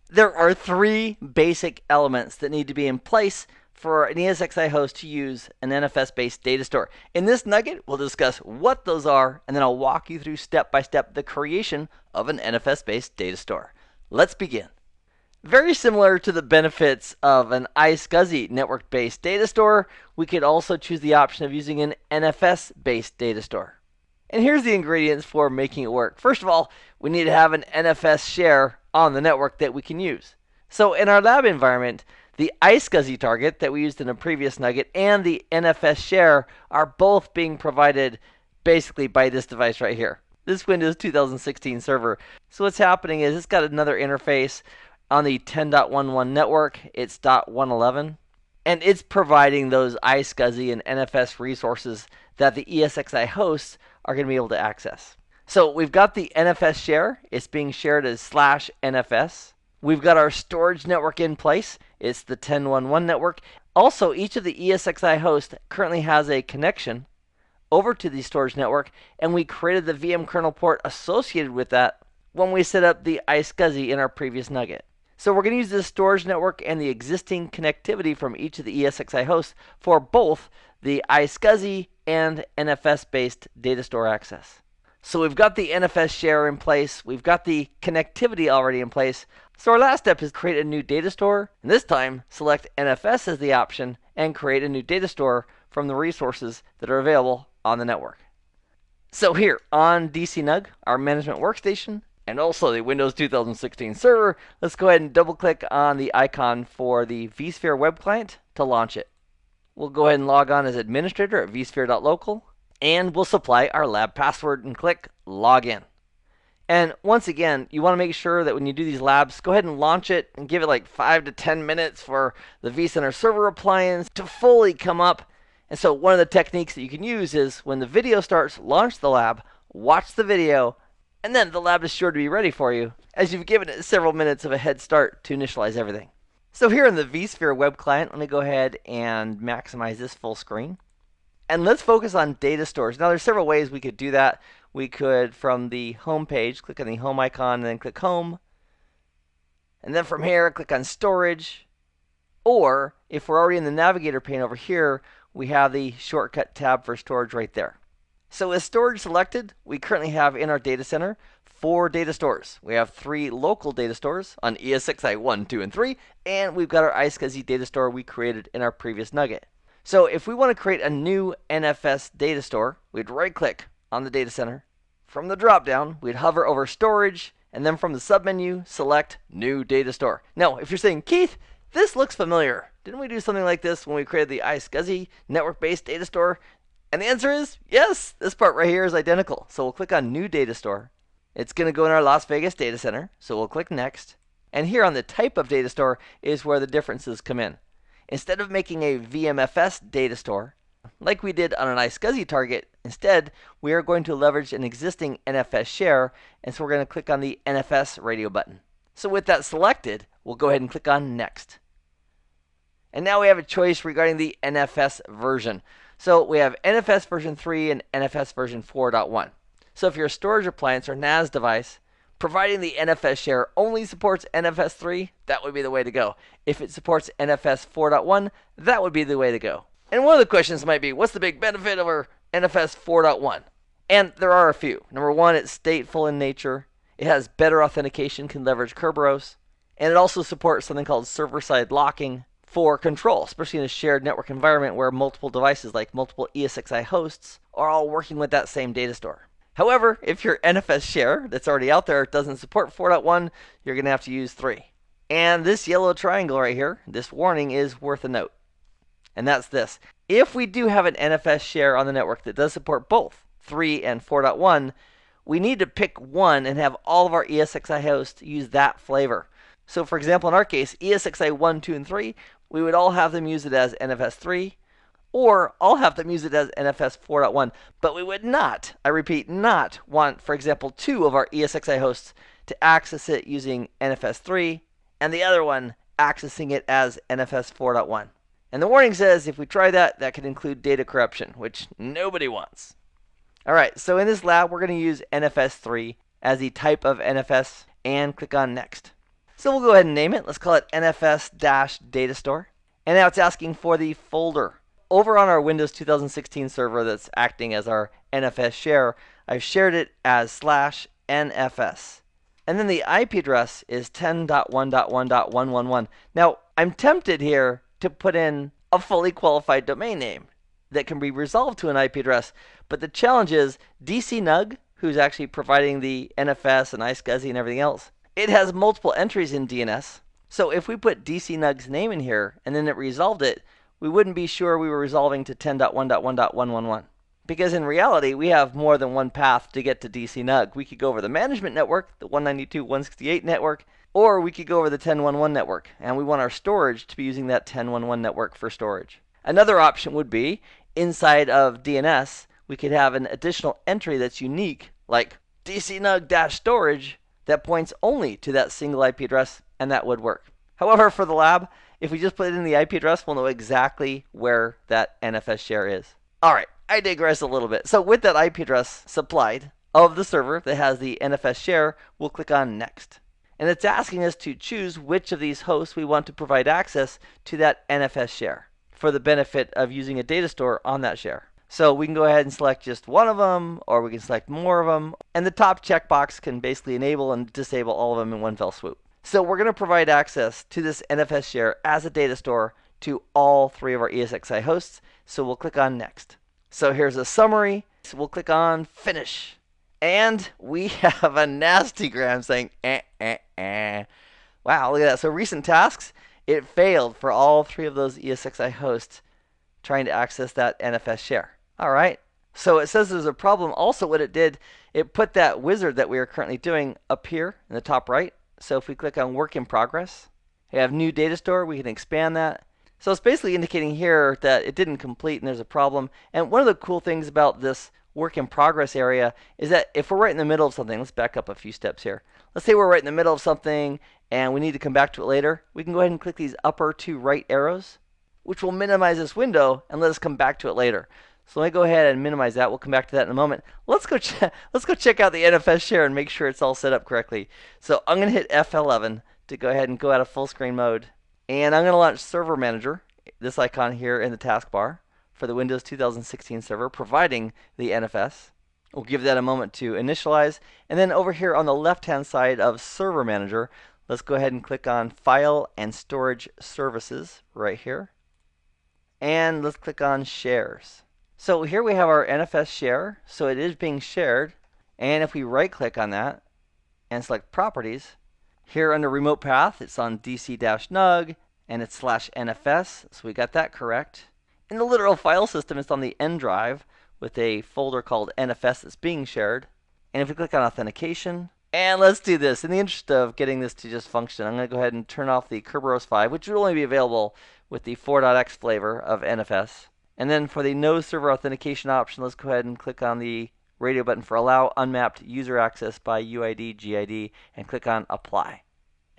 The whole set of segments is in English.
There are three basic elements that need to be in place for an ESXi host to use an NFS-based data store. In this nugget, we'll discuss what those are, and then I'll walk you through step by step the creation of an NFS-based data store. Let's begin. Very similar to the benefits of an iSCSI network-based data store, we could also choose the option of using an NFS-based data store. And here's the ingredients for making it work. First of all, we need to have an NFS share on the network that we can use. So in our lab environment, the iSCSI target that we used in a previous nugget and the NFS share are both being provided basically by this device right here, this Windows 2016 server. So what's happening is it's got another interface on the 10.11 network. It's .111. And it's providing those iSCSI and NFS resources that the ESXi hosts are going to be able to access. So we've got the NFS share. It's being shared as /NFS. We've got our storage network in place. It's the 10.11 network. Also, each of the ESXi hosts currently has a connection over to the storage network, and we created the VM kernel port associated with that when we set up the iSCSI in our previous nugget. So we're going to use the storage network and the existing connectivity from each of the ESXi hosts for both the iSCSI and NFS-based data store access. So we've got the NFS share in place. We've got the connectivity already in place. So our last step is create a new data store. And this time, select NFS as the option and create a new data store from the resources that are available on the network. So here on DCNUG, our management workstation, and also the Windows 2016 server, let's go ahead and double click on the icon for the vSphere web client to launch it. We'll go ahead and log on as administrator at vSphere.local, and we'll supply our lab password and click login. And once again, you want to make sure that when you do these labs, go ahead and launch it and give it like 5 to 10 minutes for the vCenter server appliance to fully come up. And so one of the techniques that you can use is when the video starts, launch the lab, watch the video, and then the lab is sure to be ready for you, as you've given it several minutes of a head start to initialize everything. So here in the vSphere web client, let me go ahead and maximize this full screen. And let's focus on data stores. Now there's several ways we could do that. We could, from the home page, click on the home icon and then click home. And then from here, click on storage. Or if we're already in the navigator pane over here, we have the shortcut tab for storage right there. So with storage selected, we currently have in our data center 4 data stores. We have 3 local data stores on ESXi 1, 2, and 3, and we've got our iSCSI data store we created in our previous nugget. So if we want to create a new NFS data store, we'd right-click on the data center. From the drop-down, we'd hover over storage, and then from the submenu, select New Data Store. Now, if you're saying, Keith, this looks familiar. Didn't we do something like this when we created the iSCSI network-based data store? And the answer is yes, this part right here is identical. So we'll click on New Data Store. It's going to go in our Las Vegas data center, so we'll click Next. And here on the type of data store is where the differences come in. Instead of making a VMFS data store, like we did on an iSCSI target, instead we are going to leverage an existing NFS share, and so we're going to click on the NFS radio button. So with that selected, we'll go ahead and click on Next. And now we have a choice regarding the NFS version. So we have NFS version 3 and NFS version 4.1. So if you're a storage appliance or NAS device, providing the NFS share only supports NFS 3, that would be the way to go. If it supports NFS 4.1, that would be the way to go. And one of the questions might be, what's the big benefit over NFS 4.1? And there are a few. Number one, it's stateful in nature. It has better authentication, can leverage Kerberos. And it also supports something called server-side locking for control, especially in a shared network environment where multiple devices, like multiple ESXi hosts, are all working with that same data store. However, if your NFS share that's already out there doesn't support 4.1, you're going to have to use 3. And this yellow triangle right here, this warning, is worth a note. And that's this. If we do have an NFS share on the network that does support both 3 and 4.1, we need to pick one and have all of our ESXi hosts use that flavor. So for example, in our case, ESXi 1, 2, and 3, we would all have them use it as NFS 3, or all have them use it as NFS 4.1. But we would not, I repeat, not want, for example, 2 of our ESXi hosts to access it using NFS 3, and the other one accessing it as NFS 4.1. And the warning says if we try that, that could include data corruption, which nobody wants. All right, so in this lab, we're going to use NFS 3 as the type of NFS and click on Next. So we'll go ahead and name it. Let's call it NFS-Datastore. And now it's asking for the folder. Over on our Windows 2016 server that's acting as our NFS share, I've shared it as /NFS. And then the IP address is 10.1.1.111. Now, I'm tempted here to put in a fully qualified domain name that can be resolved to an IP address. But the challenge is DCNUG, who's actually providing the NFS and iSCSI and everything else, it has multiple entries in DNS. So if we put DCNUG's name in here and then it resolved it, we wouldn't be sure we were resolving to 10.1.1.111. Because in reality, we have more than one path to get to DCNUG. We could go over the management network, the 192.168 network, or we could go over the 10.1.1 network. And we want our storage to be using that 10.1.1 network for storage. Another option would be, inside of DNS, we could have an additional entry that's unique, like DCNUG-storage, that points only to that single IP address, and that would work. However, for the lab, if we just put it in the IP address, we'll know exactly where that NFS share is. All right, I digress a little bit. So with that IP address supplied of the server that has the NFS share, we'll click on Next. And it's asking us to choose which of these hosts we want to provide access to that NFS share for the benefit of using a data store on that share. So we can go ahead and select just one of them, or we can select more of them. And the top checkbox can basically enable and disable all of them in one fell swoop. So we're going to provide access to this NFS share as a data store to all three of our ESXi hosts. So we'll click on Next. So here's a summary. So we'll click on Finish. And we have a nasty gram saying, Wow, look at that. So recent tasks, it failed for all three of those ESXi hosts trying to access that NFS share. All right. So it says there's a problem. Also, what it did, it put that wizard that we are currently doing up here in the top right. So if we click on Work in Progress, we have New Data Store. We can expand that. So it's basically indicating here that it didn't complete and there's a problem. And one of the cool things about this Work in Progress area is that if we're right in the middle of something, let's back up a few steps here. Let's say we're right in the middle of something and we need to come back to it later. We can go ahead and click these upper two right arrows, which will minimize this window and let us come back to it later. So let me go ahead and minimize that. We'll come back to that in a moment. Let's go check out the NFS share and make sure it's all set up correctly. So I'm going to hit F11 to go ahead and go out of full screen mode. And I'm going to launch Server Manager, this icon here in the taskbar for the Windows 2016 server, providing the NFS. We'll give that a moment to initialize. And then over here on the left-hand side of Server Manager, let's go ahead and click on File and Storage Services right here. And let's click on Shares. So here we have our NFS share. So it is being shared. And if we right-click on that and select Properties, here under Remote Path, it's on DC-NUG, and it's /NFS. So we got that correct. In the literal file system, it's on the N drive with a folder called NFS that's being shared. And if we click on Authentication, and let's do this. In the interest of getting this to just function, I'm going to go ahead and turn off the Kerberos 5, which would only be available with the 4.x flavor of NFS. And then for the no server authentication option, let's go ahead and click on the radio button for Allow Unmapped User Access by UID, GID, and click on Apply.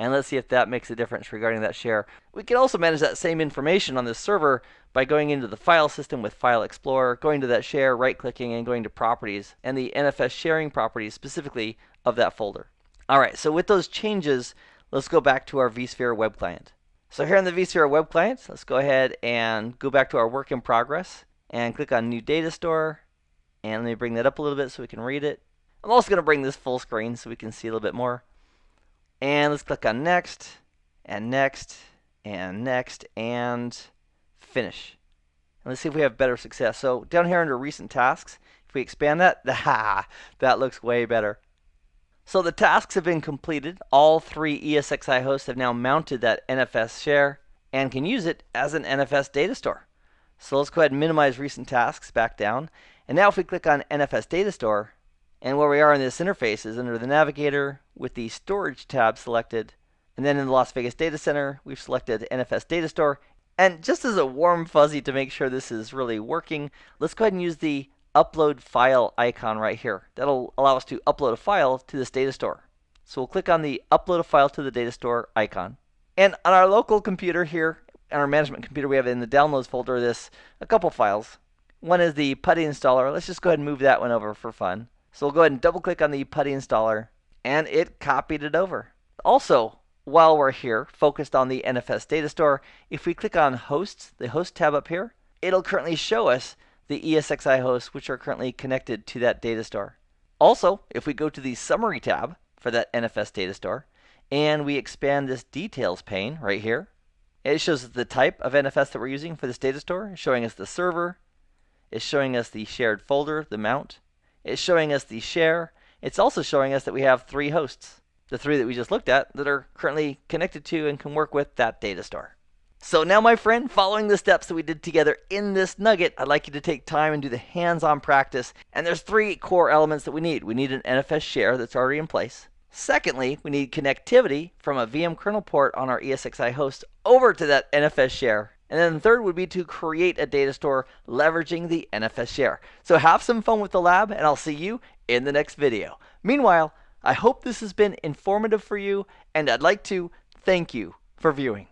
And let's see if that makes a difference regarding that share. We can also manage that same information on this server by going into the file system with File Explorer, going to that share, right-clicking, and going to Properties, and the NFS sharing properties specifically of that folder. All right, so with those changes, let's go back to our vSphere web client. So here on the vSphere web client, let's go ahead and go back to our Work in Progress and click on New Data Store. And let me bring that up a little bit so we can read it. I'm also going to bring this full screen so we can see a little bit more. And let's click on Next, and Next, and Next, and Finish. And let's see if we have better success. So down here under Recent Tasks, if we expand that, that looks way better. So the tasks have been completed. All three ESXi hosts have now mounted that NFS share and can use it as an NFS data store. So let's go ahead and minimize recent tasks back down. And now if we click on NFS Data Store, and where we are in this interface is under the navigator with the storage tab selected. And then in the Las Vegas Data Center, we've selected NFS Data Store. And just as a warm fuzzy to make sure this is really working, let's go ahead and use the Upload File icon right here. That'll allow us to upload a file to this data store. So we'll click on the Upload a File to the Data Store icon. And on our local computer here, on our management computer, we have in the Downloads folder a couple files. One is the PuTTY installer. Let's just go ahead and move that one over for fun. So we'll go ahead and double click on the PuTTY installer, and it copied it over. Also, while we're here, focused on the NFS Datastore, if we click on Hosts, the Host tab up here, it'll currently show us the ESXi hosts which are currently connected to that Datastore. Also, if we go to the Summary tab for that NFS Datastore, and we expand this Details pane right here, it shows us the type of NFS that we're using for this Datastore, showing us the server, it's showing us the shared folder, the mount, it's showing us the share, it's also showing us that we have 3 hosts, the 3 that we just looked at, that are currently connected to and can work with that Datastore. So now, my friend, following the steps that we did together in this nugget, I'd like you to take time and do the hands-on practice. And there's 3 core elements that we need. We need an NFS share that's already in place. Secondly, we need connectivity from a VM kernel port on our ESXi host over to that NFS share. And then the third would be to create a Datastore leveraging the NFS share. So have some fun with the lab, and I'll see you in the next video. Meanwhile, I hope this has been informative for you, and I'd like to thank you for viewing.